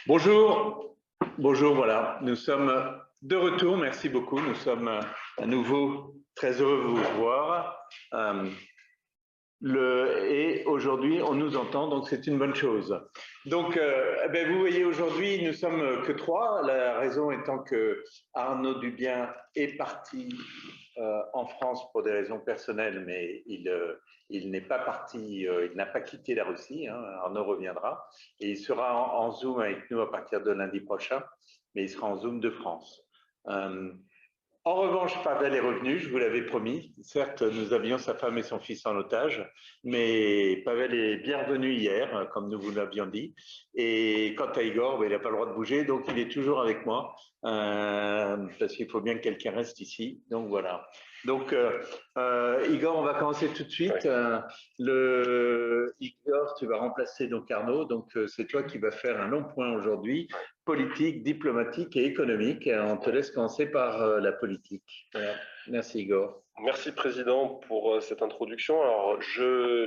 Bonjour, bonjour, voilà, nous sommes de retour, merci beaucoup, nous sommes à nouveau très heureux de vous voir. Et aujourd'hui, on nous entend, donc c'est une bonne chose. Donc, vous voyez, aujourd'hui, nous sommes que trois, la raison étant que Arnaud Dubien est parti en France pour des raisons personnelles, mais il n'est pas parti, il n'a pas quitté la Russie, hein, Arnaud reviendra, et il sera en Zoom avec nous à partir de lundi prochain, mais il sera en Zoom de France. En revanche, Pavel est revenu, je vous l'avais promis. Certes, nous avions sa femme et son fils en otage, mais Pavel est bien revenu hier, comme nous vous l'avions dit. Et quant à Igor, il n'a pas le droit de bouger, donc il est toujours avec moi, parce qu'il faut bien que quelqu'un reste ici. Donc voilà. Donc, Igor, on va commencer tout de suite. Igor, tu vas remplacer donc Arnaud, donc c'est toi qui vas faire un long point aujourd'hui, politique, diplomatique et économique. On te laisse commencer par la politique. Voilà. Merci Igor. Merci Président pour cette introduction. Alors,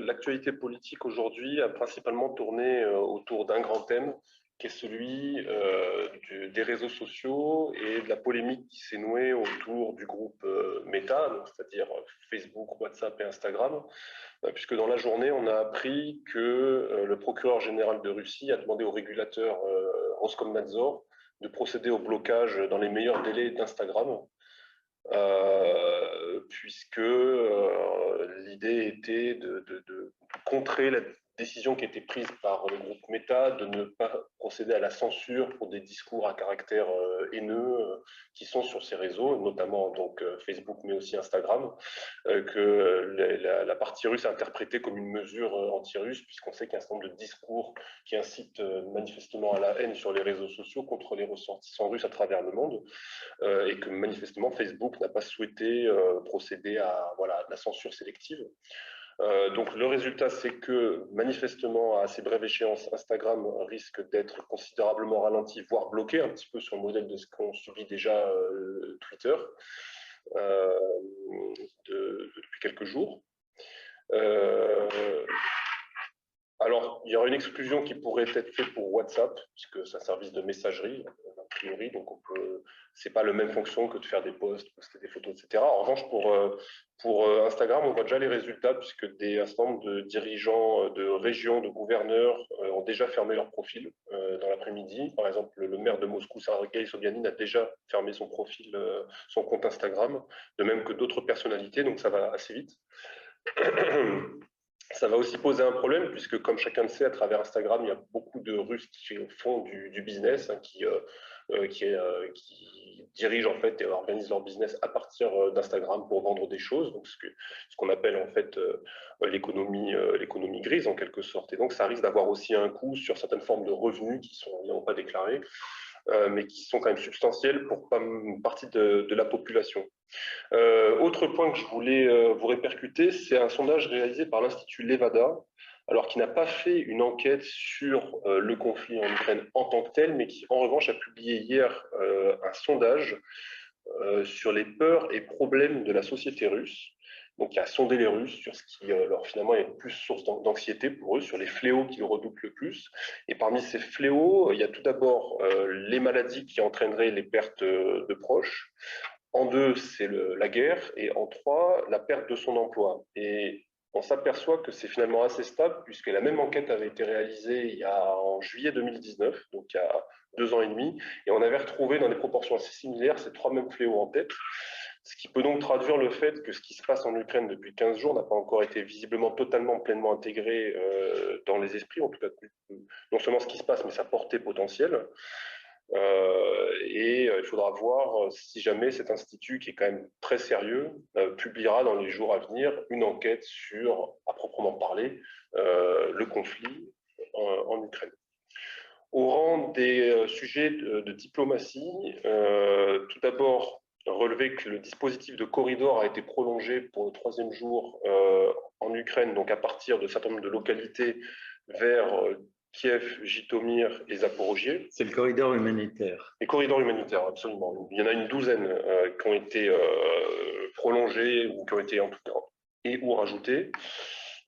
l'actualité politique aujourd'hui a principalement tourné autour d'un grand thème qui est celui des réseaux sociaux et de la polémique qui s'est nouée autour du groupe Meta, c'est-à-dire Facebook, WhatsApp et Instagram, puisque dans la journée, on a appris que le procureur général de Russie a demandé au régulateur Roskomnadzor de procéder au blocage dans les meilleurs délais d'Instagram, puisque l'idée était de contrer la décision qui a été prise par le groupe Meta de ne pas procéder à la censure pour des discours à caractère haineux qui sont sur ces réseaux, notamment donc Facebook mais aussi Instagram, que la partie russe a interprété comme une mesure anti-russe, puisqu'on sait qu'il y a un certain nombre de discours qui incitent manifestement à la haine sur les réseaux sociaux contre les ressortissants russes à travers le monde, et que manifestement Facebook n'a pas souhaité procéder à la censure sélective. Donc le résultat, c'est que manifestement, à assez brève échéance, Instagram risque d'être considérablement ralenti, voire bloqué, un petit peu sur le modèle de ce qu'ont subi déjà Twitter depuis quelques jours. Alors, il y aura une exclusion qui pourrait être faite pour WhatsApp, puisque c'est un service de messagerie, a priori, donc c'est pas la même fonction que de faire des posts, poster des photos, etc. En revanche, pour Instagram, on voit déjà les résultats, puisque un certain nombre de dirigeants de régions, de gouverneurs ont déjà fermé leur profil dans l'après-midi. Par exemple, le maire de Moscou, Sergei Sobyanin, a déjà fermé son profil, son compte Instagram, de même que d'autres personnalités, donc ça va assez vite. Ça va aussi poser un problème, puisque comme chacun le sait, à travers Instagram, il y a beaucoup de Russes qui font du business, hein, qui dirigent en fait et organisent leur business à partir d'Instagram pour vendre des choses, donc ce qu'on appelle en fait l'économie grise en quelque sorte. Et donc ça risque d'avoir aussi un coût sur certaines formes de revenus qui sont évidemment pas déclarés, mais qui sont quand même substantiels pour une partie de la population. Autre point que je voulais vous répercuter, c'est un sondage réalisé par l'Institut Levada, alors qui n'a pas fait une enquête sur le conflit en Ukraine en tant que tel, mais qui en revanche a publié hier un sondage sur les peurs et problèmes de la société russe. Donc, il a sondé les Russes sur ce qui, finalement, est plus source d'anxiété pour eux, sur les fléaux qui le redoutent le plus. Et parmi ces fléaux, il y a tout d'abord les maladies qui entraîneraient les pertes de proches. En deux, c'est la guerre. Et en trois, la perte de son emploi. Et on s'aperçoit que c'est finalement assez stable, puisque la même enquête avait été réalisée en juillet 2019, donc il y a 2 ans et demi, et on avait retrouvé dans des proportions assez similaires ces trois mêmes fléaux en tête. Ce qui peut donc traduire le fait que ce qui se passe en Ukraine depuis 15 jours n'a pas encore été visiblement totalement, pleinement intégré dans les esprits, en tout cas non seulement ce qui se passe, mais sa portée potentielle. Il faudra voir si jamais cet institut, qui est quand même très sérieux, publiera dans les jours à venir une enquête sur, à proprement parler, le conflit en Ukraine. Au rang des sujets de diplomatie, tout d'abord, relever que le dispositif de corridor a été prolongé pour le 3e jour en Ukraine, donc à partir de certains nombre de localités vers Kiev, Jitomir et Zaporogier. C'est le corridor humanitaire. Les corridors humanitaires, absolument. Il y en a une douzaine qui ont été prolongés ou qui ont été en tout cas ou rajoutés.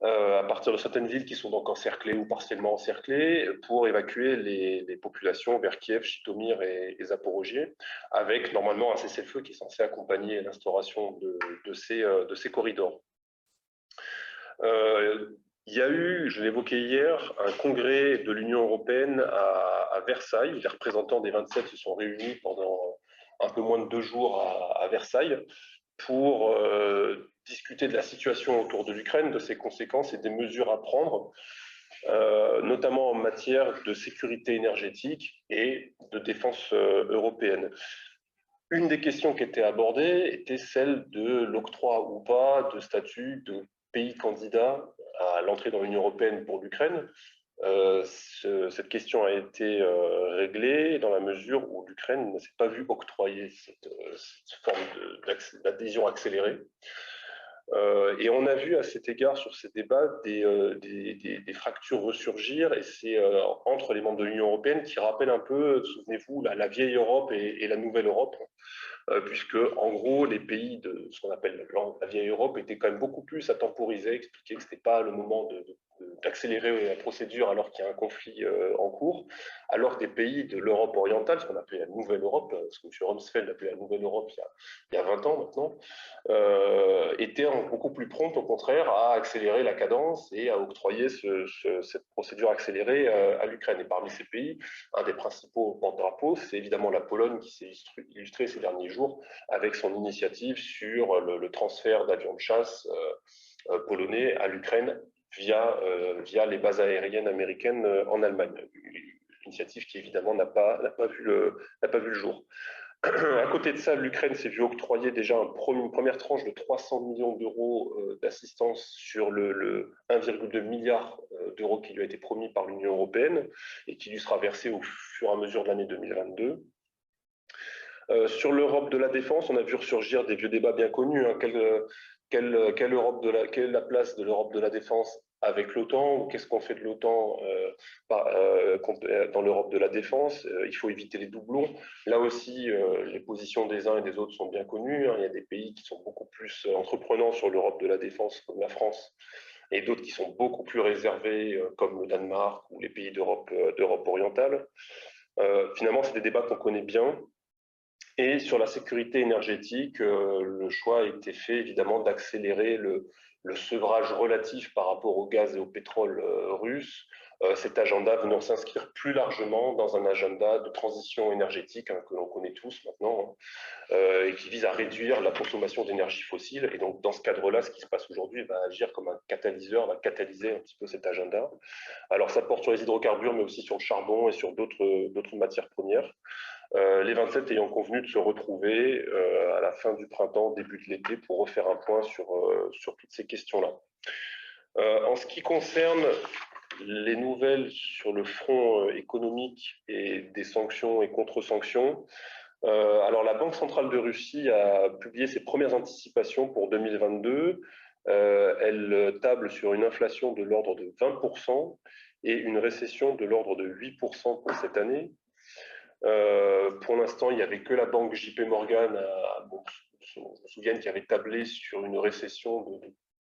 à partir de certaines villes qui sont donc encerclées ou partiellement encerclées, pour évacuer les populations vers Kiev, Jytomyr et Zaporogié, avec normalement un cessez-le-feu qui est censé accompagner l'instauration de ces corridors. Il y a eu, je l'évoquais hier, un congrès de l'Union européenne à Versailles. Les représentants des 27 se sont réunis pendant un peu moins de 2 jours à Versailles pour discuter de la situation autour de l'Ukraine, de ses conséquences et des mesures à prendre, notamment en matière de sécurité énergétique et de défense européenne. Une des questions qui était abordée était celle de l'octroi ou pas de statut de pays candidat à l'entrée dans l'Union européenne pour l'Ukraine. Cette question a été réglée dans la mesure où l'Ukraine ne s'est pas vue octroyer cette forme d'adhésion accélérée. Et on a vu à cet égard, sur ces débats, des fractures ressurgir, et c'est entre les membres de l'Union européenne qui rappellent un peu, souvenez-vous, la vieille Europe et la nouvelle Europe, puisque en gros les pays de ce qu'on appelle la vieille Europe étaient quand même beaucoup plus à temporiser, expliquer que ce n'était pas le moment d'accélérer la procédure alors qu'il y a un conflit en cours, alors que des pays de l'Europe orientale, ce qu'on appelait la Nouvelle Europe, ce que M. Rumsfeld appelait la Nouvelle Europe il y a 20 ans maintenant, étaient beaucoup plus promptes au contraire à accélérer la cadence et à octroyer cette procédure accélérée à l'Ukraine. Et parmi ces pays, un des principaux porte-drapeaux, c'est évidemment la Pologne qui s'est illustrée ces derniers jours avec son initiative sur le transfert d'avions de chasse polonais à l'Ukraine via les bases aériennes américaines en Allemagne. Une initiative qui évidemment n'a pas vu le jour. À côté de ça, l'Ukraine s'est vue octroyer déjà une première tranche de 300 millions d'euros d'assistance sur le 1,2 milliard d'euros qui lui a été promis par l'Union européenne et qui lui sera versé au fur et à mesure de l'année 2022. Sur l'Europe de la défense, on a vu ressurgir des vieux débats bien connus. Hein. Quelle est la place de l'Europe de la défense avec l'OTAN, ou qu'est-ce qu'on fait de l'OTAN dans l'Europe de la défense? Il faut éviter les doublons. Là aussi, les positions des uns et des autres sont bien connues. Hein. Il y a des pays qui sont beaucoup plus entreprenants sur l'Europe de la défense, comme la France, et d'autres qui sont beaucoup plus réservés, comme le Danemark ou les pays d'Europe orientale. Finalement, c'est des débats qu'on connaît bien. Et sur la sécurité énergétique, le choix a été fait évidemment d'accélérer le sevrage relatif par rapport au gaz et au pétrole russe, cet agenda venant s'inscrire plus largement dans un agenda de transition énergétique que l'on connaît tous maintenant, et qui vise à réduire la consommation d'énergie fossile. Et donc dans ce cadre-là, ce qui se passe aujourd'hui va agir comme un catalyseur, va catalyser un petit peu cet agenda. Alors ça porte sur les hydrocarbures, mais aussi sur le charbon et sur d'autres matières premières. Les 27 ayant convenu de se retrouver à la fin du printemps, début de l'été, pour refaire un point sur toutes ces questions-là. En ce qui concerne les nouvelles sur le front économique et des sanctions et contre-sanctions, alors la Banque centrale de Russie a publié ses premières anticipations pour 2022. Elle table sur une inflation de l'ordre de 20% et une récession de l'ordre de 8% pour cette année. Pour l'instant, il n'y avait que la banque JP Morgan, je me souviens, qui avait tablé sur une récession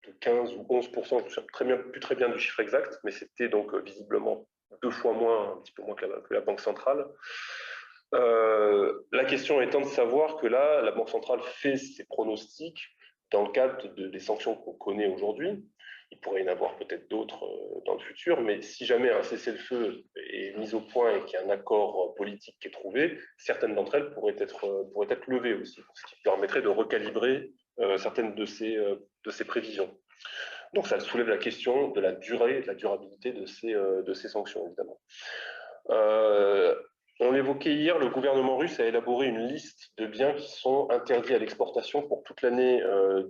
de 15 ou 11%, je ne sais plus très bien du chiffre exact, mais c'était donc visiblement 2 fois moins, un petit peu moins que la Banque centrale. La question étant de savoir que là, la Banque centrale fait ses pronostics dans le cadre des sanctions qu'on connaît aujourd'hui. Il pourrait y en avoir peut-être d'autres dans le futur, mais si jamais un cessez-le-feu est mis au point et qu'il y a un accord politique qui est trouvé, certaines d'entre elles pourraient être levées aussi, ce qui permettrait de recalibrer certaines de ces prévisions. Donc ça soulève la question de la durée, de la durabilité de ces sanctions, évidemment. On l'évoquait hier, le gouvernement russe a élaboré une liste de biens qui sont interdits à l'exportation pour toute l'année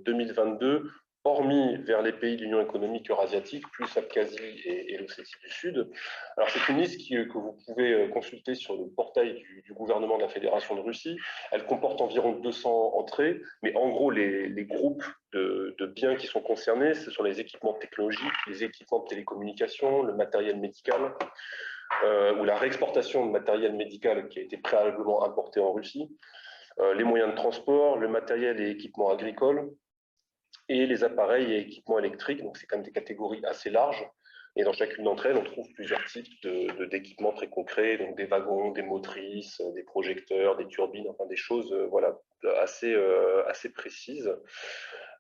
2022, hormis vers les pays de l'Union économique eurasiatique, plus Abkhazie et l'Ossétie du Sud. Alors c'est une liste que vous pouvez consulter sur le portail du gouvernement de la Fédération de Russie. Elle comporte environ 200 entrées, mais en gros les groupes de biens qui sont concernés, ce sont les équipements technologiques, les équipements de télécommunications, le matériel médical, ou la réexportation de matériel médical qui a été préalablement importé en Russie, les moyens de transport, le matériel et équipements agricoles, et les appareils et équipements électriques. Donc, c'est quand même des catégories assez larges. Et dans chacune d'entre elles, on trouve plusieurs types d'équipements très concrets, donc des wagons, des motrices, des projecteurs, des turbines, enfin des choses voilà, assez précises.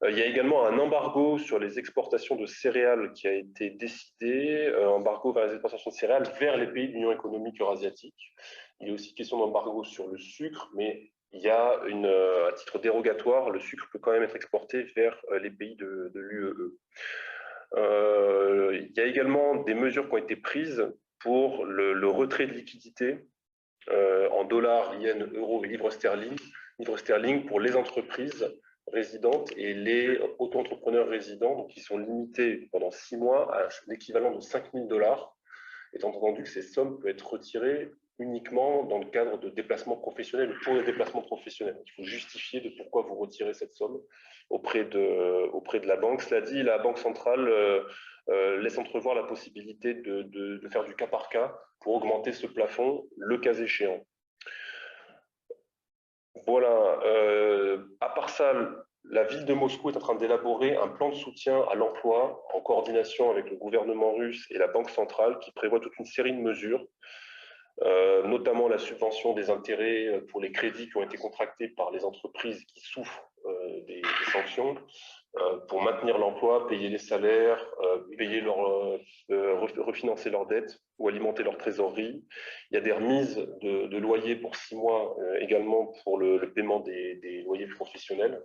Il y a également un embargo sur les exportations de céréales qui a été décidé, embargo vers les exportations de céréales vers les pays de l'Union économique eurasiatique. Il est aussi question d'embargo sur le sucre, mais il y a à titre dérogatoire, le sucre peut quand même être exporté vers les pays de l'UEE. Il y a également des mesures qui ont été prises pour le retrait de liquidités en dollars, yens, euros et livres sterling pour les entreprises résidentes et les auto-entrepreneurs résidents, donc qui sont limités pendant 6 mois à l'équivalent de 5 000 $, étant entendu que ces sommes peuvent être retirées uniquement dans le cadre de déplacements professionnels ou pour les déplacements professionnels. Il faut justifier de pourquoi vous retirez cette somme auprès de la banque. Cela dit, la Banque centrale laisse entrevoir la possibilité de faire du cas par cas pour augmenter ce plafond, le cas échéant. Voilà. À part ça, la ville de Moscou est en train d'élaborer un plan de soutien à l'emploi en coordination avec le gouvernement russe et la Banque centrale qui prévoit toute une série de mesures, notamment la subvention des intérêts pour les crédits qui ont été contractés par les entreprises qui souffrent des sanctions, pour maintenir l'emploi, payer les salaires, refinancer leurs dettes ou alimenter leur trésorerie. Il y a des remises de loyers pour 6 mois également pour le paiement des loyers professionnels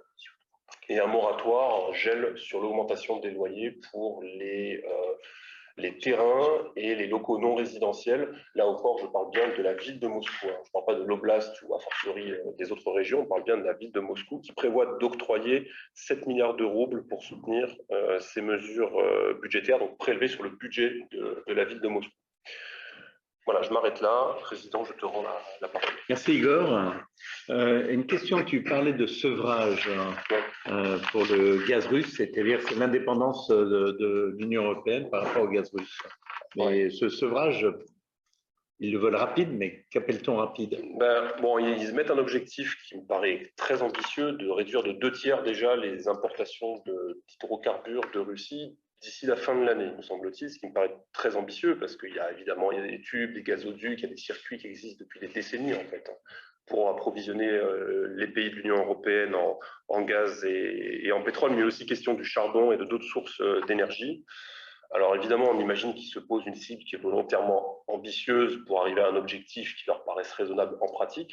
et un moratoire, un gel sur l'augmentation des loyers pour les terrains et les locaux non résidentiels. Là encore, je parle bien de la ville de Moscou. Je ne parle pas de l'oblast ou a fortiori des autres régions. On parle bien de la ville de Moscou qui prévoit d'octroyer 7 milliards de roubles pour soutenir ces mesures budgétaires, donc prélevées sur le budget de la ville de Moscou. Voilà, je m'arrête là. Président, je te rends la parole. Merci Igor. Une question, tu parlais de sevrage pour le gaz russe, c'est-à-dire c'est l'indépendance de l'Union européenne par rapport au gaz russe. Mais ce sevrage, ils le veulent rapide, mais qu'appelle-t-on rapide? Bon, ils mettent un objectif qui me paraît très ambitieux de réduire de 2/3 déjà les importations d'hydrocarbures de Russie d'ici la fin de l'année, me semble-t-il, ce qui me paraît très ambitieux parce qu'il y a évidemment des tubes, des gazoducs, il y a des circuits qui existent depuis des décennies en fait, pour approvisionner les pays de l'Union européenne en gaz et en pétrole, mais aussi question du charbon et de d'autres sources d'énergie. Alors évidemment, on imagine qu'ils se posent une cible qui est volontairement ambitieuse pour arriver à un objectif qui leur paraisse raisonnable en pratique.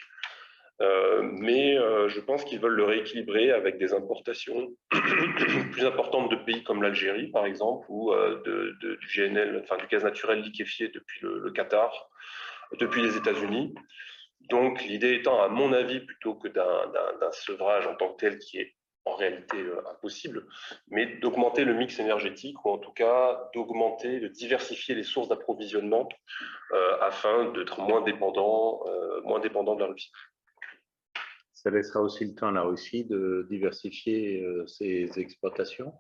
Mais je pense qu'ils veulent le rééquilibrer avec des importations plus importantes de pays comme l'Algérie, par exemple, ou du GNL, enfin du gaz naturel liquéfié depuis le Qatar, depuis les États-Unis. Donc l'idée étant, à mon avis, plutôt que d'un sevrage en tant que tel qui est en réalité impossible, mais d'augmenter le mix énergétique ou en tout cas d'augmenter, de diversifier les sources d'approvisionnement afin d'être moins dépendant de la Russie. Ça laissera aussi le temps à la Russie de diversifier ses exportations?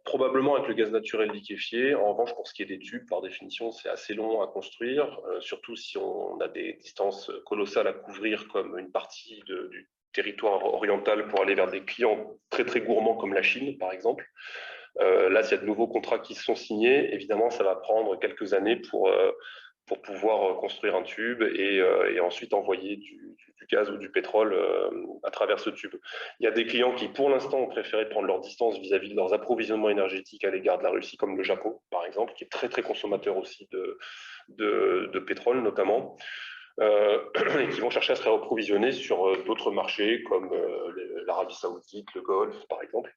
Probablement avec le gaz naturel liquéfié. En revanche, pour ce qui est des tubes, par définition, c'est assez long à construire, surtout si on a des distances colossales à couvrir, comme une partie du territoire oriental pour aller vers des clients très très gourmands comme la Chine, par exemple. Là, s'il y a de nouveaux contrats qui sont signés, évidemment, ça va prendre quelques années pour pouvoir construire un tube et ensuite envoyer du gaz ou du pétrole à travers ce tube. Il y a des clients qui, pour l'instant, ont préféré prendre leur distance vis-à-vis de leurs approvisionnements énergétiques à l'égard de la Russie, comme le Japon, par exemple, qui est très, très consommateur aussi de pétrole, notamment, et qui vont chercher à se réapprovisionner sur d'autres marchés, comme l'Arabie Saoudite, le Golfe, par exemple.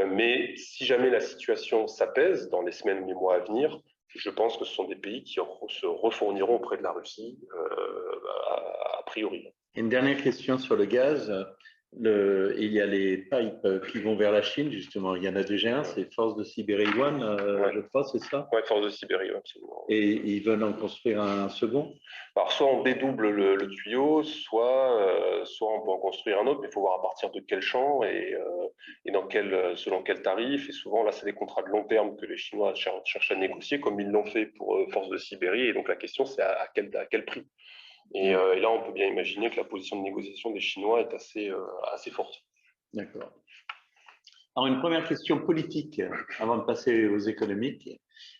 Mais si jamais la situation s'apaise dans les semaines ou les mois à venir, je pense que ce sont des pays qui se refourniront auprès de la Russie, a priori. Une dernière question sur le gaz. Il y a les pipes qui vont vers la Chine, justement. Il y en a déjà un, c'est Force de Sibérie 1, je crois, c'est ça? Oui, Force de Sibérie, absolument. Et ils veulent en construire un second? Alors, soit on dédouble le tuyau, soit on peut en construire un autre, mais il faut voir à partir de quel champ et selon quel tarif. Et souvent, là, c'est des contrats de long terme que les Chinois cherchent à négocier, comme ils l'ont fait pour Force de Sibérie. Et donc, la question, c'est à quel prix? Et là, on peut bien imaginer que la position de négociation des Chinois est assez forte. D'accord. Alors, une première question politique, avant de passer aux économiques.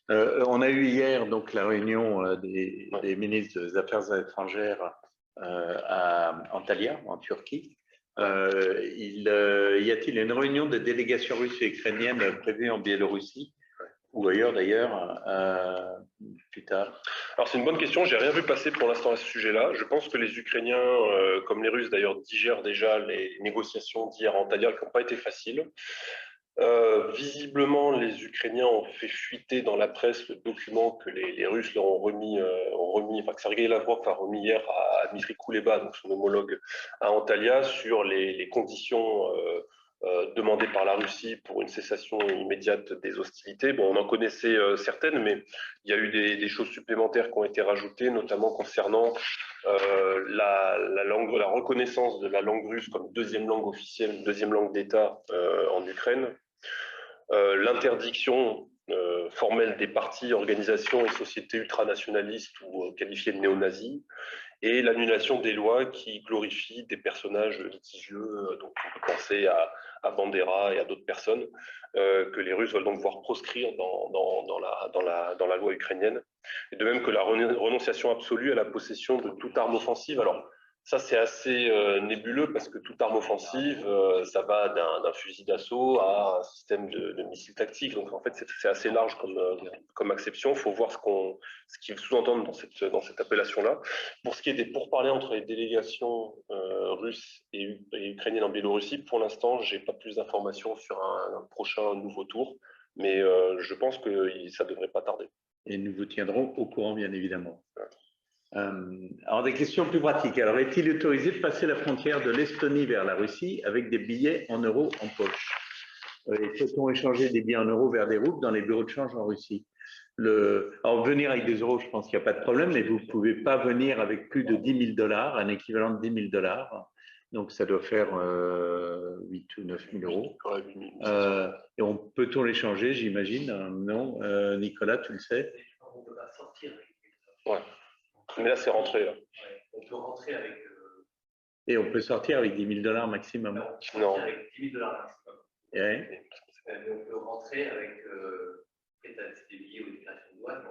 On a eu hier donc, la réunion des ministres des Affaires étrangères à Antalya, en Turquie. Y a-t-il une réunion de délégations russes et ukrainiennes prévue en Biélorussie ou ailleurs d'ailleurs plus tard? Alors c'est une bonne question, j'ai rien vu passer pour l'instant à ce sujet-là. Je pense que les Ukrainiens, comme les Russes d'ailleurs, digèrent déjà les négociations d'hier à Antalya qui n'ont pas été faciles. Visiblement, les Ukrainiens ont fait fuiter dans la presse le document que les Russes leur ont remis, enfin que Sergei Lavrov a remis hier à Dmitry Kuleba, donc son homologue à Antalya, sur les conditions demandées par la Russie pour une cessation immédiate des hostilités. Bon, on en connaissait certaines, mais il y a eu des choses supplémentaires qui ont été rajoutées, notamment concernant la reconnaissance de la langue russe comme deuxième langue officielle, deuxième langue d'État en Ukraine. L'interdiction formelle des partis, organisations et sociétés ultranationalistes ou qualifiées de néo-nazis, et l'annulation des lois qui glorifient des personnages litigieux, donc on peut penser à Bandera et à d'autres personnes, que les Russes veulent donc voir proscrire dans la loi ukrainienne, et de même que la renonciation absolue à la possession de toute arme offensive. Alors, ça, c'est assez nébuleux parce que toute arme offensive, ça va d'un fusil d'assaut à un système de missiles tactiques. Donc, en fait, c'est assez large comme acception. Il faut voir ce qu'ils sous-entendent dans cette appellation-là. Pour ce qui est des pourparlers entre les délégations russes et ukrainiennes en Biélorussie, pour l'instant, je n'ai pas plus d'informations sur un prochain nouveau tour. Mais je pense que ça ne devrait pas tarder. Et nous vous tiendrons au courant, bien évidemment. Alors, des questions plus pratiques. Alors, est-il autorisé de passer la frontière de l'Estonie vers la Russie avec des billets en euros en poche? Et peut-on échanger des billets en euros vers des roubles dans les bureaux de change en Russie? Alors, venir avec des euros, je pense qu'il n'y a pas de problème, mais vous ne pouvez pas venir avec plus de 10 000 $, un équivalent de 10 000 $. Donc, ça doit faire 8 ou 9 000 euros. Et peut-on les changer, j'imagine? Non, Nicolas, tu le sais? On ne peut pas sortir. Ouais. Mais là, c'est rentré. Là. Ouais, on peut rentrer avec. Et on peut sortir avec 10 000 $ maximum. Non, avec 10 000 $ maximum. Ouais. Mais on peut rentrer avec des billets ou des créations de douane.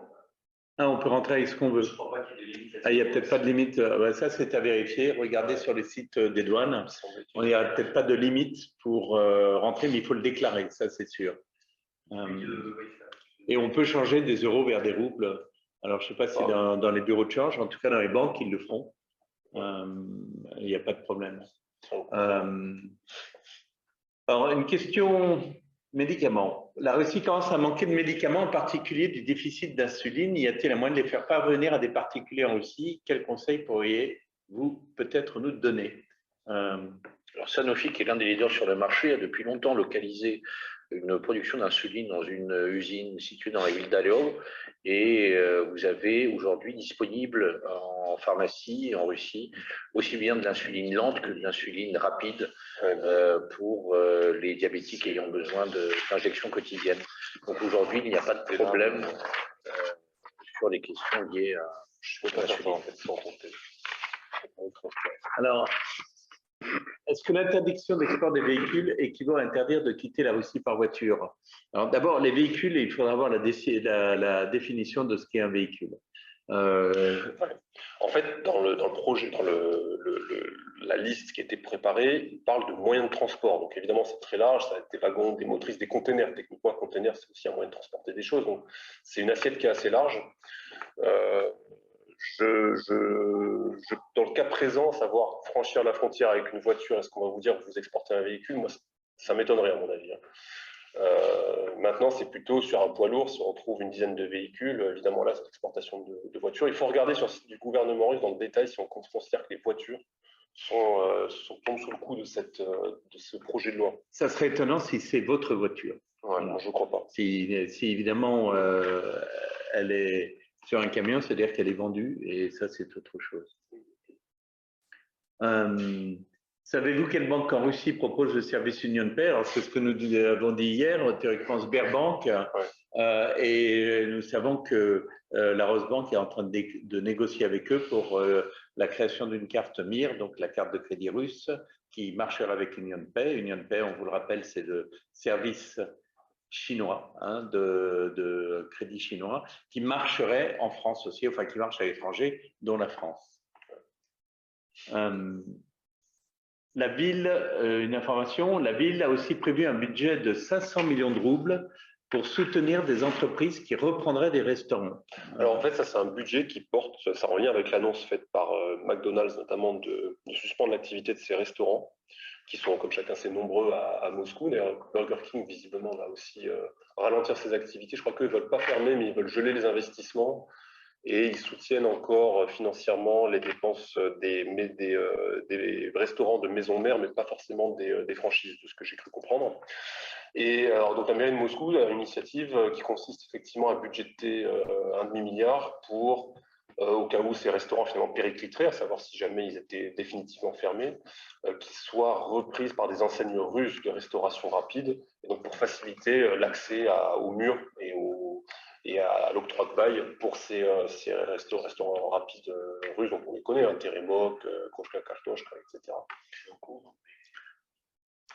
Ah, on peut rentrer avec ce qu'on veut. Je ne crois pas qu'il y ait de limite. Ah, il n'y a peut-être pas de limite. Ça, c'est à vérifier. Regardez sur les sites des douanes. Il n'y a peut-être pas de limite pour rentrer, mais il faut le déclarer, ça, c'est sûr. Et on peut changer des euros vers des roubles. Alors, je ne sais pas si dans les bureaux de change, en tout cas dans les banques, ils le feront. Il n'y a pas de problème. Alors, une question médicaments. La Russie commence à manquer de médicaments, en particulier du déficit d'insuline. Y a-t-il un moyen de les faire parvenir à des particuliers en Russie? Quels conseils pourriez-vous peut-être nous donner? Alors Sanofi, qui est l'un des leaders sur le marché, a depuis longtemps localisé une production d'insuline dans une usine située dans la ville d'Aleov. Et vous avez aujourd'hui disponible en pharmacie en Russie aussi bien de l'insuline lente que de l'insuline rapide pour les diabétiques ayant besoin d'injections quotidiennes. Donc aujourd'hui, il n'y a pas de problème sur les questions liées à l'insuline. Alors, est-ce que l'interdiction d'export des véhicules équivaut à interdire de quitter la Russie par voiture? Alors d'abord, les véhicules, il faudra avoir la définition de ce qu'est un véhicule. En fait, dans le projet, dans la liste qui a été préparée, il parle de moyens de transport. Donc évidemment, c'est très large, ça va être des wagons, des motrices, des containers. Techniquement, un container, c'est aussi un moyen de transporter des choses. Donc c'est une assiette qui est assez large. Dans le cas présent, savoir franchir la frontière avec une voiture, est-ce qu'on va vous dire que vous exportez un véhicule? Moi, ça m'étonnerait à mon avis. Maintenant, c'est plutôt sur un poids lourd, si on retrouve une dizaine de véhicules, évidemment là, c'est l'exportation de voitures. Il faut regarder sur le site du gouvernement russe dans le détail si on considère que les voitures tombent sous le coup de ce projet de loi. Ça serait étonnant si c'est votre voiture. Ouais, non, je ne crois pas. Si évidemment elle est sur un camion, c'est-à-dire qu'elle est vendue, et ça, c'est autre chose. Savez-vous quelle banque en Russie propose le service UnionPay? Alors, c'est ce que nous avons dit hier, théoriquement Sberbank. Et nous savons que la Rosebank est en train de négocier avec eux pour la création d'une carte MIR, donc la carte de crédit russe, qui marchera avec UnionPay. UnionPay, on vous le rappelle, c'est le service chinois, hein, de crédit chinois, qui marcherait en France aussi, enfin qui marche à l'étranger, dont la France. La ville, une information, la ville a aussi prévu un budget de 500 millions de roubles pour soutenir des entreprises qui reprendraient des restaurants. Alors en fait, ça c'est un budget qui porte, ça en lien avec l'annonce faite par McDonald's notamment de suspendre l'activité de ces restaurants, qui sont comme chacun sait nombreux à Moscou. D'ailleurs, Burger King visiblement va aussi ralentir ses activités. Je crois qu'eux ne veulent pas fermer, mais ils veulent geler les investissements. Et ils soutiennent encore financièrement les dépenses des restaurants de maison mère, mais pas forcément des franchises, de ce que j'ai cru comprendre. Et alors, donc la mairie de Moscou a une initiative qui consiste effectivement à budgéter un demi-milliard pour, au cas où ces restaurants finalement péricliteraient, à savoir si jamais ils étaient définitivement fermés, qu'ils soient repris par des enseignes russes de restauration rapide, et donc pour faciliter l'accès aux murs et à l'octroi de bail pour ces restaurants rapides russes, donc on les connaît, hein, Teremok, Koshka Kartoshka, etc.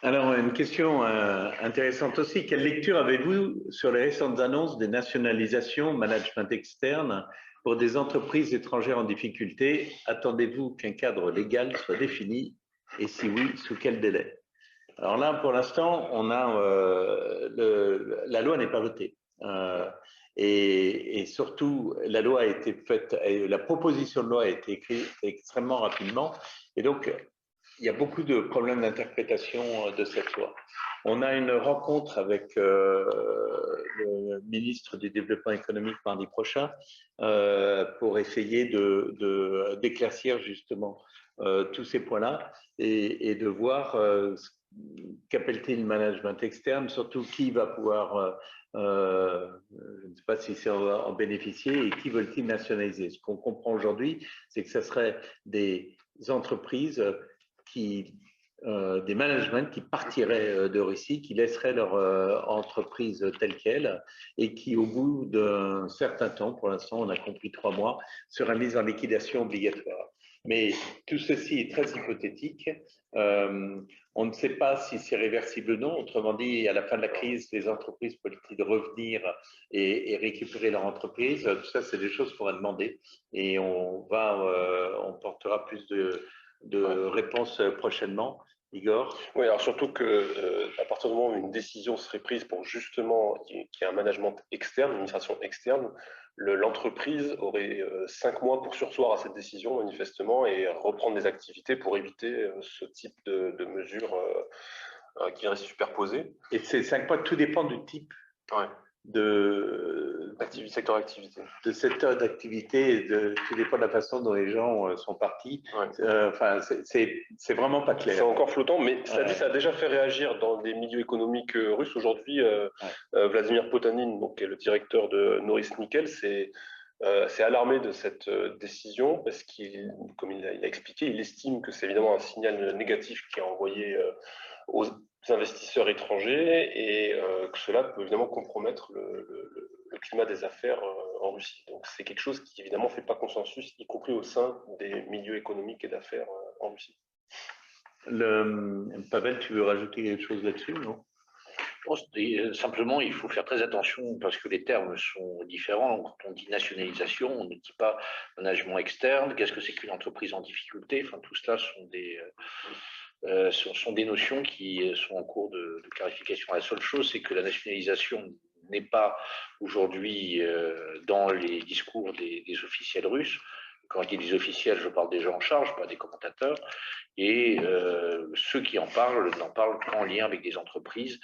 Alors, une question intéressante aussi. Quelle lecture avez-vous sur les récentes annonces des nationalisations, management externe pour des entreprises étrangères en difficulté? Attendez-vous qu'un cadre légal soit défini et si oui, sous quel délai? Alors là, pour l'instant, on a la loi n'est pas votée. Et surtout, la loi a été faite, la proposition de loi a été écrite extrêmement rapidement. Et donc, il y a beaucoup de problèmes d'interprétation de cette loi. On a une rencontre avec le ministre du Développement économique mardi prochain pour essayer d'éclaircir justement tous ces points-là et de voir qu'appelle-t-il management externe, surtout qui va pouvoir, je ne sais pas si c'est en bénéficier et qui veulent-ils nationaliser. Ce qu'on comprend aujourd'hui, c'est que ce serait des entreprises des managements qui partiraient de Russie, qui laisseraient leur entreprise telle qu'elle et qui, au bout d'un certain temps, pour l'instant on a compris 3 mois, seraient mises en liquidation obligatoire. Mais tout ceci est très hypothétique. On ne sait pas si c'est réversible ou non. Autrement dit, à la fin de la crise, les entreprises peuvent-ils revenir et récupérer leur entreprise? Tout ça, c'est des choses qu'on va demander et on portera plus de réponses prochainement. Igor? Oui, alors surtout qu'à partir du moment où une décision serait prise pour justement qu'il y ait un management externe, une administration externe, l'entreprise aurait 5 mois pour surseoir à cette décision manifestement et reprendre des activités pour éviter ce type de mesures qui restent superposées. Et ces 5 mois, tout dépend du type secteur d'activité. De secteur d'activité, tout dépend de la façon dont les gens sont partis. Enfin, c'est vraiment pas clair. C'est encore flottant, mais ça dit, ça a déjà fait réagir dans des milieux économiques russes. Aujourd'hui, Vladimir Potanin, donc, qui est le directeur de Norilsk Nickel, s'est alarmé de cette décision parce qu'il, comme il a expliqué, il estime que c'est évidemment un signal négatif qui est envoyé aux investisseurs étrangers et que cela peut évidemment compromettre le climat des affaires en Russie. Donc c'est quelque chose qui évidemment ne fait pas consensus, y compris au sein des milieux économiques et d'affaires en Russie. Pavel, tu veux rajouter quelque chose là-dessus, non? Simplement, il faut faire très attention parce que les termes sont différents. Quand on dit nationalisation, on ne dit pas management externe. Qu'est-ce que c'est qu'une entreprise en difficulté? Enfin, tout cela sont des notions qui sont en cours de clarification. La seule chose, c'est que la nationalisation n'est pas aujourd'hui dans les discours des officiels russes. Quand je dis des officiels, je parle des gens en charge, pas des commentateurs. Et ceux qui en parlent n'en parlent qu'en lien avec des entreprises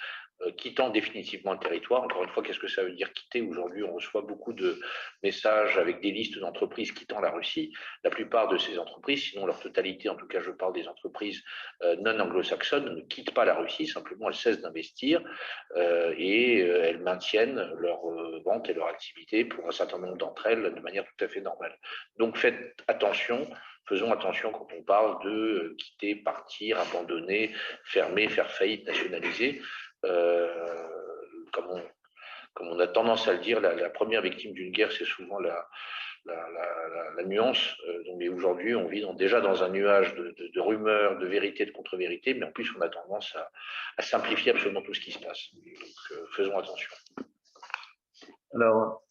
quittant définitivement le territoire. Encore une fois, qu'est-ce que ça veut dire quitter? Aujourd'hui, on reçoit beaucoup de messages avec des listes d'entreprises quittant la Russie. La plupart de ces entreprises, sinon leur totalité, en tout cas je parle des entreprises non anglo-saxonnes, ne quittent pas la Russie, simplement elles cessent d'investir et elles maintiennent leur vente et leur activité pour un certain nombre d'entre elles de manière tout à fait normale. Donc faites attention faisons attention quand on parle de quitter, partir, abandonner, fermer, faire faillite, nationaliser. Comme on a tendance à le dire, la première victime d'une guerre, c'est souvent la nuance. Mais aujourd'hui, on vit déjà dans un nuage de rumeurs, de vérités, de contre-vérités, mais en plus, on a tendance à simplifier absolument tout ce qui se passe. Donc, faisons attention. Alors,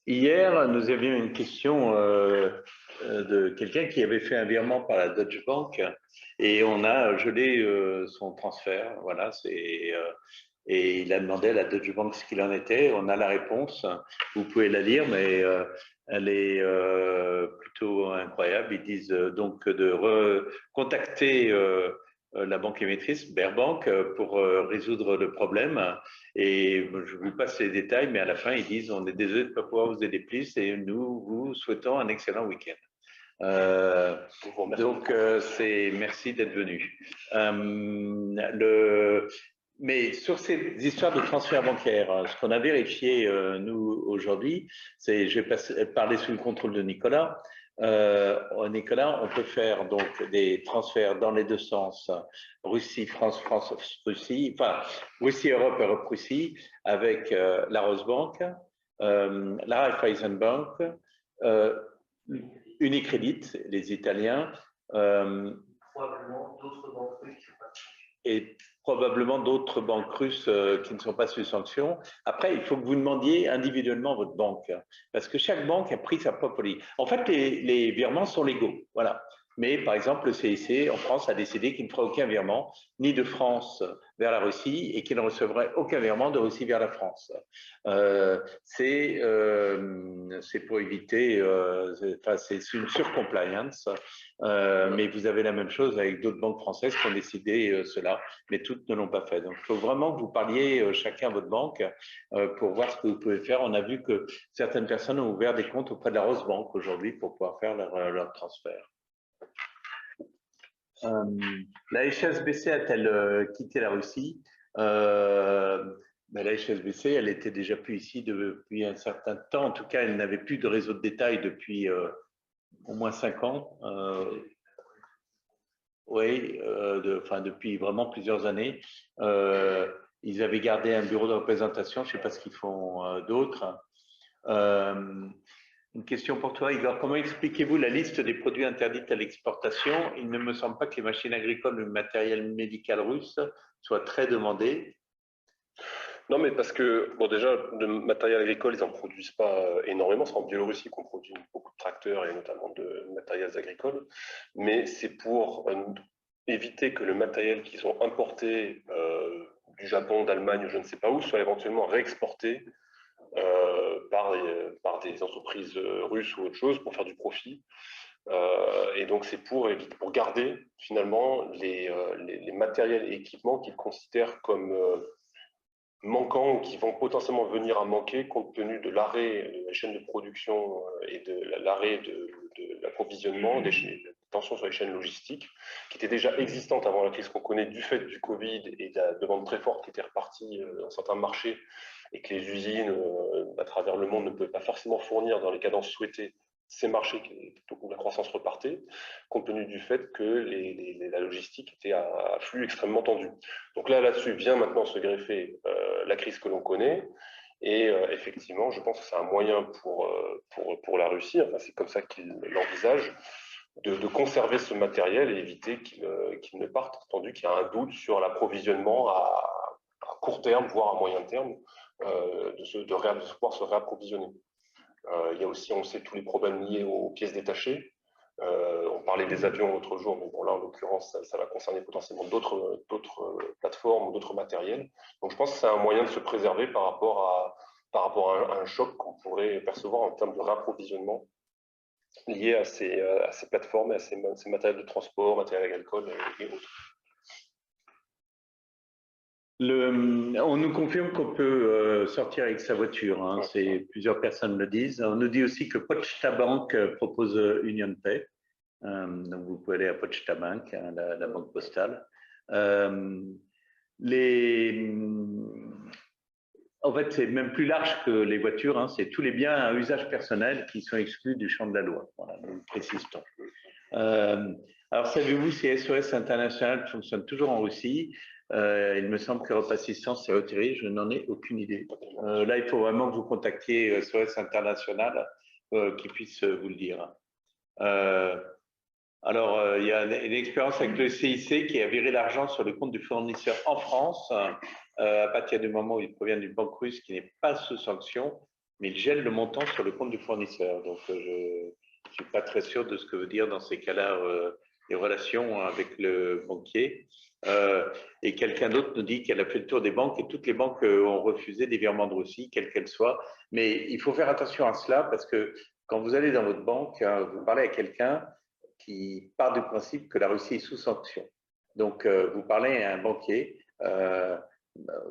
hier, nous avions une question de quelqu'un qui avait fait un virement par la Deutsche Bank et on a gelé son transfert. Voilà, et il a demandé à la Deutsche Bank ce qu'il en était. On a la réponse. Vous pouvez la lire, mais elle est plutôt incroyable. Ils disent donc de recontacter la banque émettrice, Sberbank, pour résoudre le problème. Et je vous passe les détails, mais à la fin, ils disent on est désolé de ne pas pouvoir vous aider plus et nous vous souhaitons un excellent week-end. Donc, merci d'être venu. Mais sur ces histoires de transfert bancaire, ce qu'on a vérifié, nous, aujourd'hui, c'est, je vais parler sous le contrôle de Nicolas. Nicolas, on peut faire donc des transferts dans les deux sens, Russie, France, France, Russie, enfin, Russie, Europe, Europe, Russie, avec la Rosbank, la Raiffeisenbank, Unicredit, les Italiens, probablement d'autres banques russes et probablement d'autres banques russes qui ne sont pas sous sanction. Après, il faut que vous demandiez individuellement votre banque, parce que chaque banque a pris sa propre ligne. En fait, les virements sont légaux, voilà. Mais par exemple, le CIC en France a décidé qu'il ne ferait aucun virement, ni de France vers la Russie, et qu'il ne recevrait aucun virement de Russie vers la France. C'est pour éviter, c'est une surcompliance, mais vous avez la même chose avec d'autres banques françaises qui ont décidé cela, mais toutes ne l'ont pas fait. Donc, il faut vraiment que vous parliez chacun à votre banque pour voir ce que vous pouvez faire. On a vu que certaines personnes ont ouvert des comptes auprès de la Rosbank aujourd'hui pour pouvoir faire leur transfert. La HSBC a-t-elle quitté la Russie? Mais la HSBC, elle était déjà plus ici depuis un certain temps. En tout cas, elle n'avait plus de réseau de détail depuis au moins 5 ans. Oui, depuis vraiment plusieurs années. Ils avaient gardé un bureau de représentation. Je ne sais pas ce qu'ils font d'autres. Une question pour toi, Igor. Comment expliquez-vous la liste des produits interdits à l'exportation? Il ne me semble pas que les machines agricoles ou le matériel médical russe soient très demandés. Non, mais parce que, bon, déjà, de matériel agricole, ils n'en produisent pas énormément. C'est en Biélorussie qu'on produit beaucoup de tracteurs et notamment de matériels agricoles. Mais c'est pour éviter que le matériel qu'ils ont importé du Japon, d'Allemagne, je ne sais pas où, soit éventuellement réexporté par des entreprises russes ou autre chose pour faire du profit. Et donc, c'est pour garder finalement les matériels et équipements qu'ils considèrent comme manquants ou qui vont potentiellement venir à manquer compte tenu de l'arrêt de la chaîne de production et de l'arrêt de l'approvisionnement, des tensions sur les chaînes logistiques, qui étaient déjà existantes avant la crise qu'on connaît du fait du Covid et de la demande très forte qui était repartie dans certains marchés et que les usines à travers le monde ne pouvaient pas forcément fournir dans les cadences souhaitées ces marchés où la croissance repartait, compte tenu du fait que la logistique était à flux extrêmement tendu. Donc là-dessus vient maintenant se greffer la crise que l'on connaît, et effectivement, je pense que c'est un moyen pour la Russie, enfin, c'est comme ça qu'il l'envisage, de conserver ce matériel et éviter qu'il ne parte, entendu qu'il y a un doute sur l'approvisionnement à court terme, voire à moyen terme, de pouvoir se réapprovisionner. Il y a aussi, on sait, tous les problèmes liés aux pièces détachées. On parlait des avions l'autre jour, mais bon, là, en l'occurrence, ça va concerner potentiellement d'autres plateformes ou d'autres matériels. Donc, je pense que c'est un moyen de se préserver par rapport à un choc qu'on pourrait percevoir en termes de réapprovisionnement lié à ces plateformes et à ces matériels de transport, matériel agricole et autres. On nous confirme qu'on peut sortir avec sa voiture, hein. Plusieurs personnes le disent. On nous dit aussi que Pochta Bank propose UnionPay. Donc vous pouvez aller à Pochta Bank, hein, la banque postale. En fait, c'est même plus large que les voitures, hein. C'est tous les biens à usage personnel qui sont exclus du champ de la loi. Voilà, nous précisons. Alors, savez-vous si SOS International fonctionne toujours en Russie? Il me semble que Europe Assistance s'est retiré, je n'en ai aucune idée. Là, il faut vraiment que vous contactiez SOS International qui puisse vous le dire. Alors, il y a une expérience avec le CIC qui a viré l'argent sur le compte du fournisseur en France à partir du moment où il provient d'une banque russe qui n'est pas sous sanction, mais il gèle le montant sur le compte du fournisseur. Donc, je ne suis pas très sûr de ce que veut dire dans ces cas-là les relations avec le banquier. Et quelqu'un d'autre nous dit qu'elle a fait le tour des banques et toutes les banques ont refusé des virements de Russie, quelles qu'elles soient. Mais il faut faire attention à cela parce que quand vous allez dans votre banque, vous parlez à quelqu'un qui part du principe que la Russie est sous sanction. Donc, vous parlez à un banquier,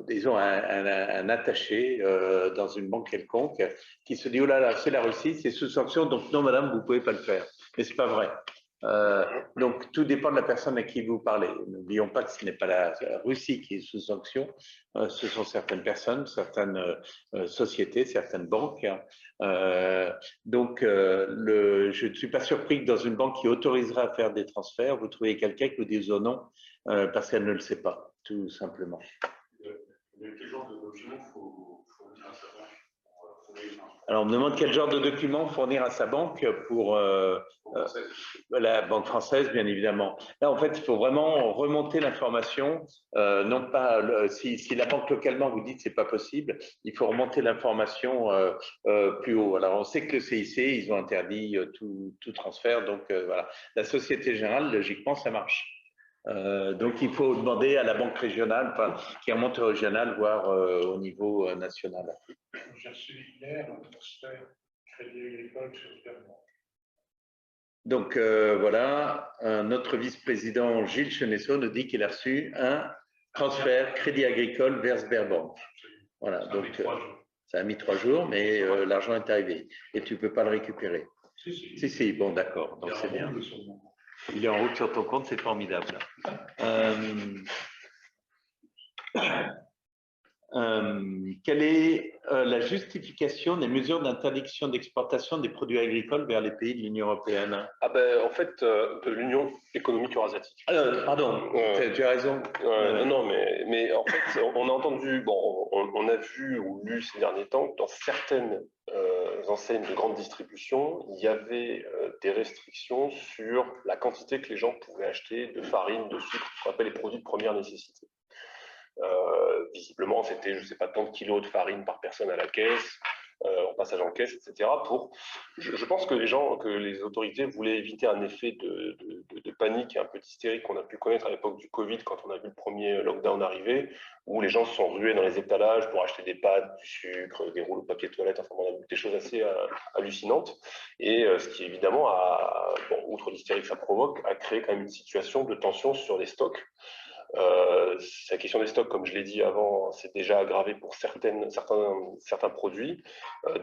disons un attaché dans une banque quelconque, qui se dit « Oh là là, c'est la Russie, c'est sous sanction, donc non madame, vous ne pouvez pas le faire ». Mais ce n'est pas vrai. Donc, tout dépend de la personne à qui vous parlez. N'oublions pas que ce n'est pas la Russie qui est sous sanction, ce sont certaines personnes, certaines sociétés, certaines banques. Donc, je ne suis pas surpris que dans une banque qui autorisera à faire des transferts, vous trouviez quelqu'un qui vous dise oh non, parce qu'elle ne le sait pas, tout simplement. Quel genre de documents faut fournir à sa banque Alors, on me demande quel genre de documents fournir à sa banque pour la banque française, bien évidemment. Là, en fait, il faut vraiment remonter l'information. Non pas si la banque localement vous dit que c'est pas possible, il faut remonter l'information plus haut. Alors, on sait que le CIC, ils ont interdit tout transfert. Donc, voilà. La Société Générale, logiquement, ça marche. Donc, il faut demander à la banque régionale, enfin, qui remonte au régional, voire au niveau national. J'ai reçu hier un transfert Crédit Agricole sur Sberbank. Donc, voilà, notre vice-président Gilles Chenesso nous dit qu'il a reçu un transfert Crédit Agricole vers Sberbank. Voilà, donc ça a mis 3 jours, mais l'argent est arrivé et tu ne peux pas le récupérer. Si, bon, d'accord, donc c'est bien. Il est en route sur ton compte, c'est formidable. Quelle est la justification des mesures d'interdiction d'exportation des produits agricoles vers les pays de l'Union européenne? En fait, de l'Union économique eurasiatique. Pardon, tu as raison. Non, mais en fait, on a entendu, on a vu ou lu ces derniers temps que dans certaines enseignes de grande distribution, il y avait des restrictions sur la quantité que les gens pouvaient acheter de farine, de sucre, ce qu'on appelle les produits de première nécessité. Visiblement, c'était, je ne sais pas, tant de kilos de farine par personne à la caisse, en passage en caisse, etc. Je pense que les autorités voulaient éviter un effet de panique et un peu d'hystérie qu'on a pu connaître à l'époque du Covid, quand on a vu le premier lockdown arriver, où les gens se sont rués dans les étalages pour acheter des pâtes, du sucre, des rouleaux de papier toilette, enfin, on a vu des choses assez hallucinantes. Et ce qui, évidemment, outre l'hystérie que ça provoque, a créé quand même une situation de tension sur les stocks. La question des stocks, comme je l'ai dit avant, c'est déjà aggravé pour certains produits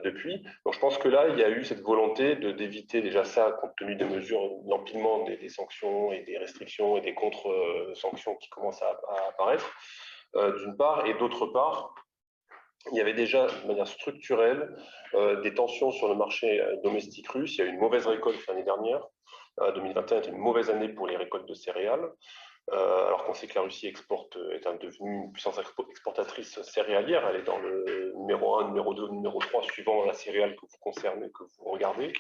depuis. Donc je pense que là, il y a eu cette volonté d'éviter déjà ça, compte tenu des mesures, l'empilement des sanctions et des restrictions et des contre-sanctions qui commencent à apparaître, d'une part, et d'autre part, il y avait déjà, de manière structurelle, des tensions sur le marché domestique russe. Il y a eu une mauvaise récolte l'année dernière. 2021 était une mauvaise année pour les récoltes de céréales. Alors qu'on sait que la Russie est devenue une puissance exportatrice céréalière, elle est dans le numéro 1, numéro 2, numéro 3, suivant la céréale que vous concernez, que vous regardez,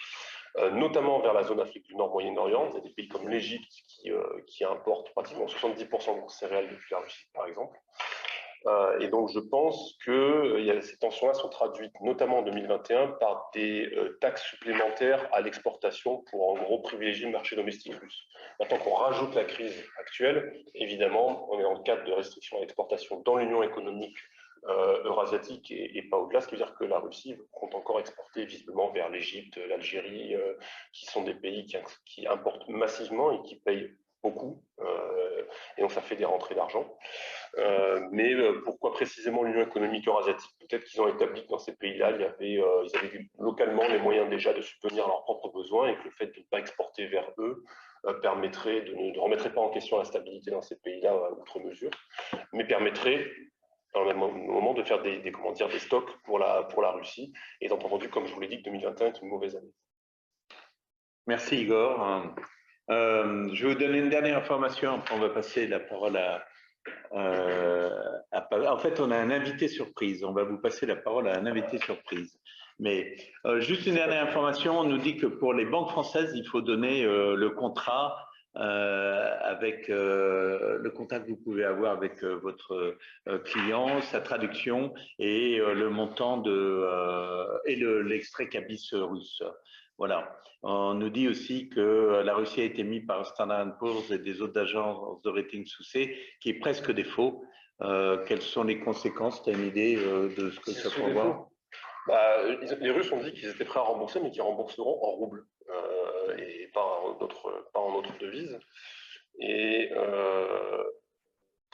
notamment vers la zone Afrique du Nord, Moyen-Orient. Il y a des pays comme l'Égypte qui importent pratiquement 70% de leurs céréales depuis la Russie, par exemple. Et donc, je pense que ces tensions-là sont traduites, notamment en 2021, par des taxes supplémentaires à l'exportation pour, en gros, privilégier le marché domestique russe. Maintenant qu'on rajoute la crise actuelle, évidemment, on est dans le cadre de restrictions à l'exportation dans l'Union économique eurasiatique et pas au-delà, ce qui veut dire que la Russie compte encore exporter visiblement vers l'Égypte, l'Algérie, qui sont des pays qui importent massivement et qui payent beaucoup, et donc ça fait des rentrées d'argent. Mais pourquoi précisément l'Union économique eurasiatique? Peut-être qu'ils ont établi que dans ces pays-là, ils avaient localement les moyens déjà de subvenir à leurs propres besoins et que le fait de ne pas exporter vers eux ne remettrait pas en question la stabilité dans ces pays-là outre mesure, mais permettrait dans le même moment de faire des stocks pour la Russie. Et étant entendu, comme je vous l'ai dit, que 2021 est une mauvaise année. Merci Igor. Je vais vous donner une dernière information, après on va passer la parole en fait, on a un invité surprise. On va vous passer la parole à un invité surprise. Mais juste une dernière information, on nous dit que pour les banques françaises, il faut donner le contrat avec le contact que vous pouvez avoir avec votre client, sa traduction et le montant et l'extrait CABIS russe. Voilà. On nous dit aussi que la Russie a été mise par Standard & Poor's et des autres agences de rating sous C, qui est presque défaut. Quelles sont les conséquences? Tu as une idée de ce que ça peut avoir? Les Russes ont dit qu'ils étaient prêts à rembourser, mais qu'ils rembourseront en roubles et pas en autre devise. Et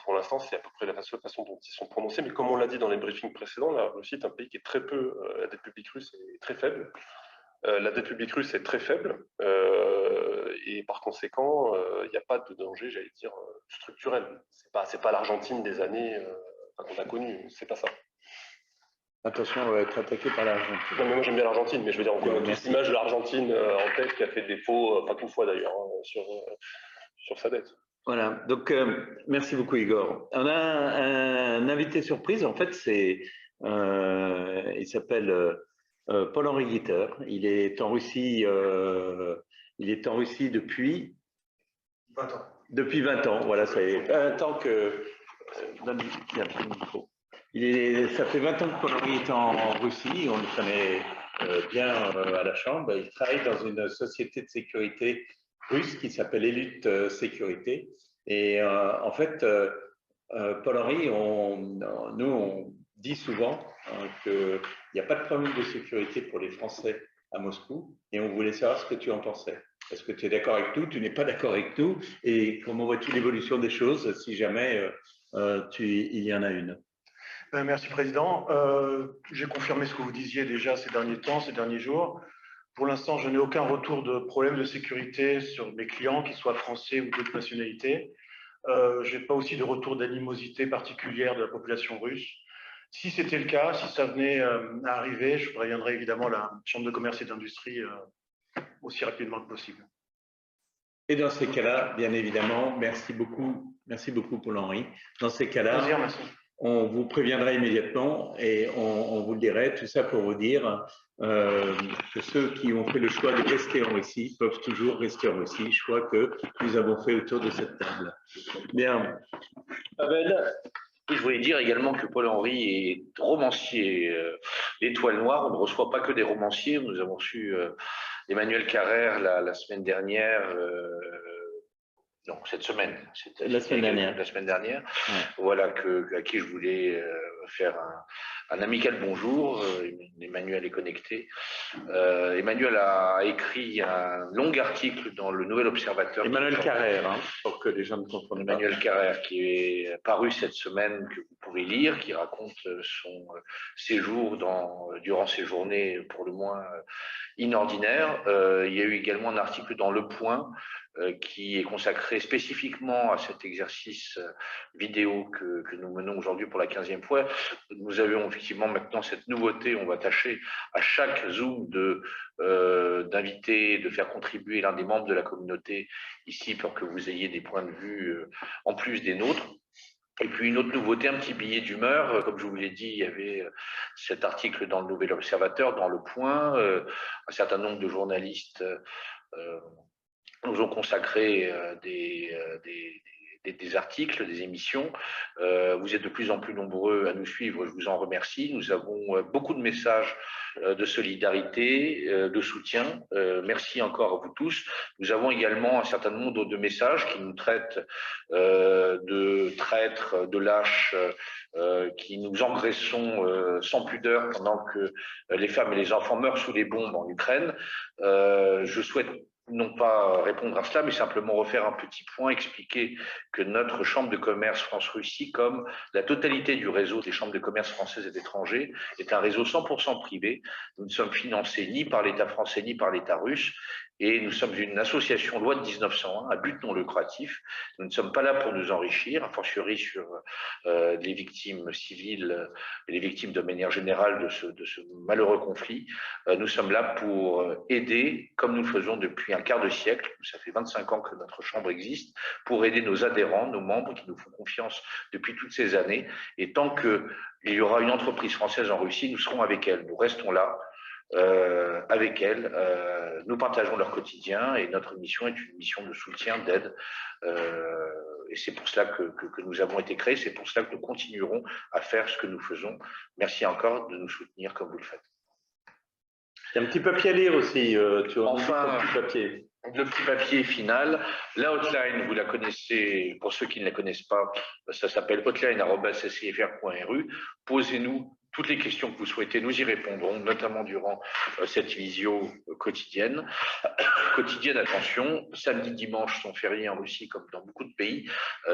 pour l'instant, c'est à peu près la seule façon dont ils sont prononcés. Mais comme on l'a dit dans les briefings précédents, la Russie est un pays qui est très peu, la dette publique russe est très faible. La dette publique russe est très faible et par conséquent, il n'y a pas de danger, j'allais dire, structurel. C'est pas l'Argentine des années qu'on a connue, c'est pas ça. Attention, on va être attaqué par l'Argentine. Non, mais moi j'aime bien l'Argentine, mais je veux dire, on connaît tous l'image de l'Argentine en tête qui a fait défaut, pas qu'une fois d'ailleurs, sur sa dette. Voilà, donc merci beaucoup Igor. On a un invité surprise, en fait, il s'appelle Paul-Henri Gitter. Il est en Russie depuis 20 ans. Depuis 20 ans, voilà, ça fait 20 ans que. Ça fait 20 ans que Paul-Henri est en Russie, on le connaît bien à la Chambre. Il travaille dans une société de sécurité russe qui s'appelle Elite Sécurité. Et en fait, Paul-Henri, nous, on dit souvent qu'il n'y a pas de problème de sécurité pour les Français à Moscou. Et on voulait savoir ce que tu en pensais. Est-ce que tu es d'accord avec tout? Tu n'es pas d'accord avec tout? Et comment vois-tu l'évolution des choses si jamais il y en a une? Merci, Président. J'ai confirmé ce que vous disiez déjà ces derniers temps, ces derniers jours. Pour l'instant, je n'ai aucun retour de problème de sécurité sur mes clients, qu'ils soient français ou d'autres nationalités. Je n'ai pas aussi de retour d'animosité particulière de la population russe. Si c'était le cas, si ça venait à arriver, je préviendrai évidemment la Chambre de commerce et d'industrie aussi rapidement que possible. Et dans ces cas-là, bien évidemment, merci beaucoup Paul-Henri. Dans ces cas-là, on vous préviendra immédiatement et on vous le dirait. Tout ça pour vous dire que ceux qui ont fait le choix de rester en Russie peuvent toujours rester en Russie, choix que nous avons fait autour de cette table. Bien. Pavel. Je voulais dire également que Paul-Henri est romancier. L'Étoile Noire, on ne reçoit pas que des romanciers. Nous avons reçu Emmanuel Carrère la semaine dernière. Non, cette semaine. La semaine dernière. La semaine dernière. Ouais. Voilà, à qui je voulais faire un amical bonjour. Emmanuel est connecté. Emmanuel a écrit un long article dans le Nouvel Observateur. Emmanuel Carrère, pour que les gens ne comprennent pas. Emmanuel Carrère, qui est paru cette semaine, que vous pouvez lire, qui raconte son séjour durant ces journées pour le moins inordinaires. Il y a eu également un article dans Le Point qui est consacré spécifiquement à cet exercice vidéo que nous menons aujourd'hui pour la 15e fois. Nous avons effectivement maintenant cette nouveauté, on va tâcher à chaque Zoom d'inviter, de faire contribuer l'un des membres de la communauté ici pour que vous ayez des points de vue en plus des nôtres. Et puis une autre nouveauté, un petit billet d'humeur. Comme je vous l'ai dit, il y avait cet article dans le Nouvel Observateur, dans Le Point. Un certain nombre de journalistes nous ont consacré des articles, des émissions. Vous êtes de plus en plus nombreux à nous suivre, je vous en remercie. Nous avons beaucoup de messages de solidarité, de soutien. Merci encore à vous tous. Nous avons également un certain nombre de messages qui nous traitent de traîtres, de lâches, qui nous engraissons sans pudeur pendant que les femmes et les enfants meurent sous les bombes en Ukraine. Je souhaite non pas répondre à cela, mais simplement refaire un petit point, expliquer que notre chambre de commerce France-Russie, comme la totalité du réseau des chambres de commerce françaises et d'étrangers, est un réseau 100% privé. Nous ne sommes financés ni par l'État français ni par l'État russe. Et nous sommes une association loi de 1901 à but non lucratif. Nous ne sommes pas là pour nous enrichir, a fortiori sur les victimes civiles et les victimes de manière générale de ce malheureux conflit. Nous sommes là pour aider, comme nous le faisons depuis un quart de siècle, ça fait 25 ans que notre chambre existe, pour aider nos adhérents, nos membres qui nous font confiance depuis toutes ces années. Et tant qu'il y aura une entreprise française en Russie, nous serons avec elle, nous restons là. Avec elles, nous partageons leur quotidien et notre mission est une mission de soutien, d'aide. Et c'est pour cela que nous avons été créés, c'est pour cela que nous continuerons à faire ce que nous faisons. Merci encore de nous soutenir comme vous le faites. Il y a un petit papier à lire aussi, tu vois. Enfin, petit papier. Le petit papier final, la hotline, vous la connaissez, pour ceux qui ne la connaissent pas, ça s'appelle hotline@scifr.ru. Posez-nous toutes les questions que vous souhaitez, nous y répondrons, notamment durant cette visio quotidienne. Quotidienne, attention, samedi, dimanche sont fériés en Russie comme dans beaucoup de pays,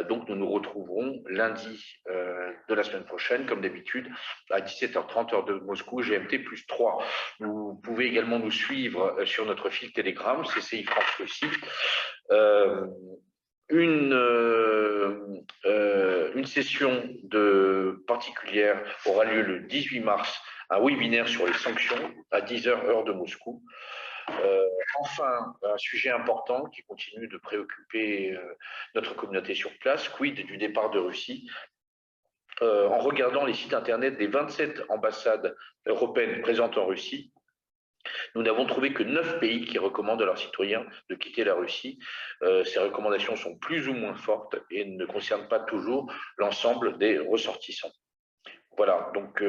donc nous nous retrouverons lundi de la semaine prochaine, comme d'habitude, à 17h30 heure de Moscou, GMT +3. Vous pouvez également nous suivre sur notre fil Telegram, CCI France Russie. Une session particulière aura lieu le 18 mars, un webinaire sur les sanctions à 10h heure de Moscou. Enfin, un sujet important qui continue de préoccuper notre communauté sur place, quid du départ de Russie. En regardant les sites internet des 27 ambassades européennes présentes en Russie, nous n'avons trouvé que 9 pays qui recommandent à leurs citoyens de quitter la Russie. Ces recommandations sont plus ou moins fortes et ne concernent pas toujours l'ensemble des ressortissants. Voilà, donc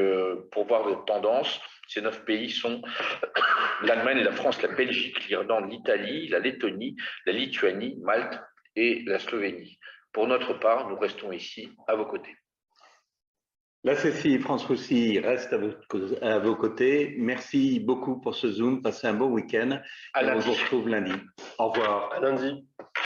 pour voir les tendances, ces 9 pays sont l'Allemagne, la France, la Belgique, l'Irlande, l'Italie, la Lettonie, la Lituanie, Malte et la Slovénie. Pour notre part, nous restons ici à vos côtés. La CCI France Russie reste à vos côtés. Merci beaucoup pour ce Zoom. Passez un bon week-end. On vous retrouve lundi. Au revoir. À lundi.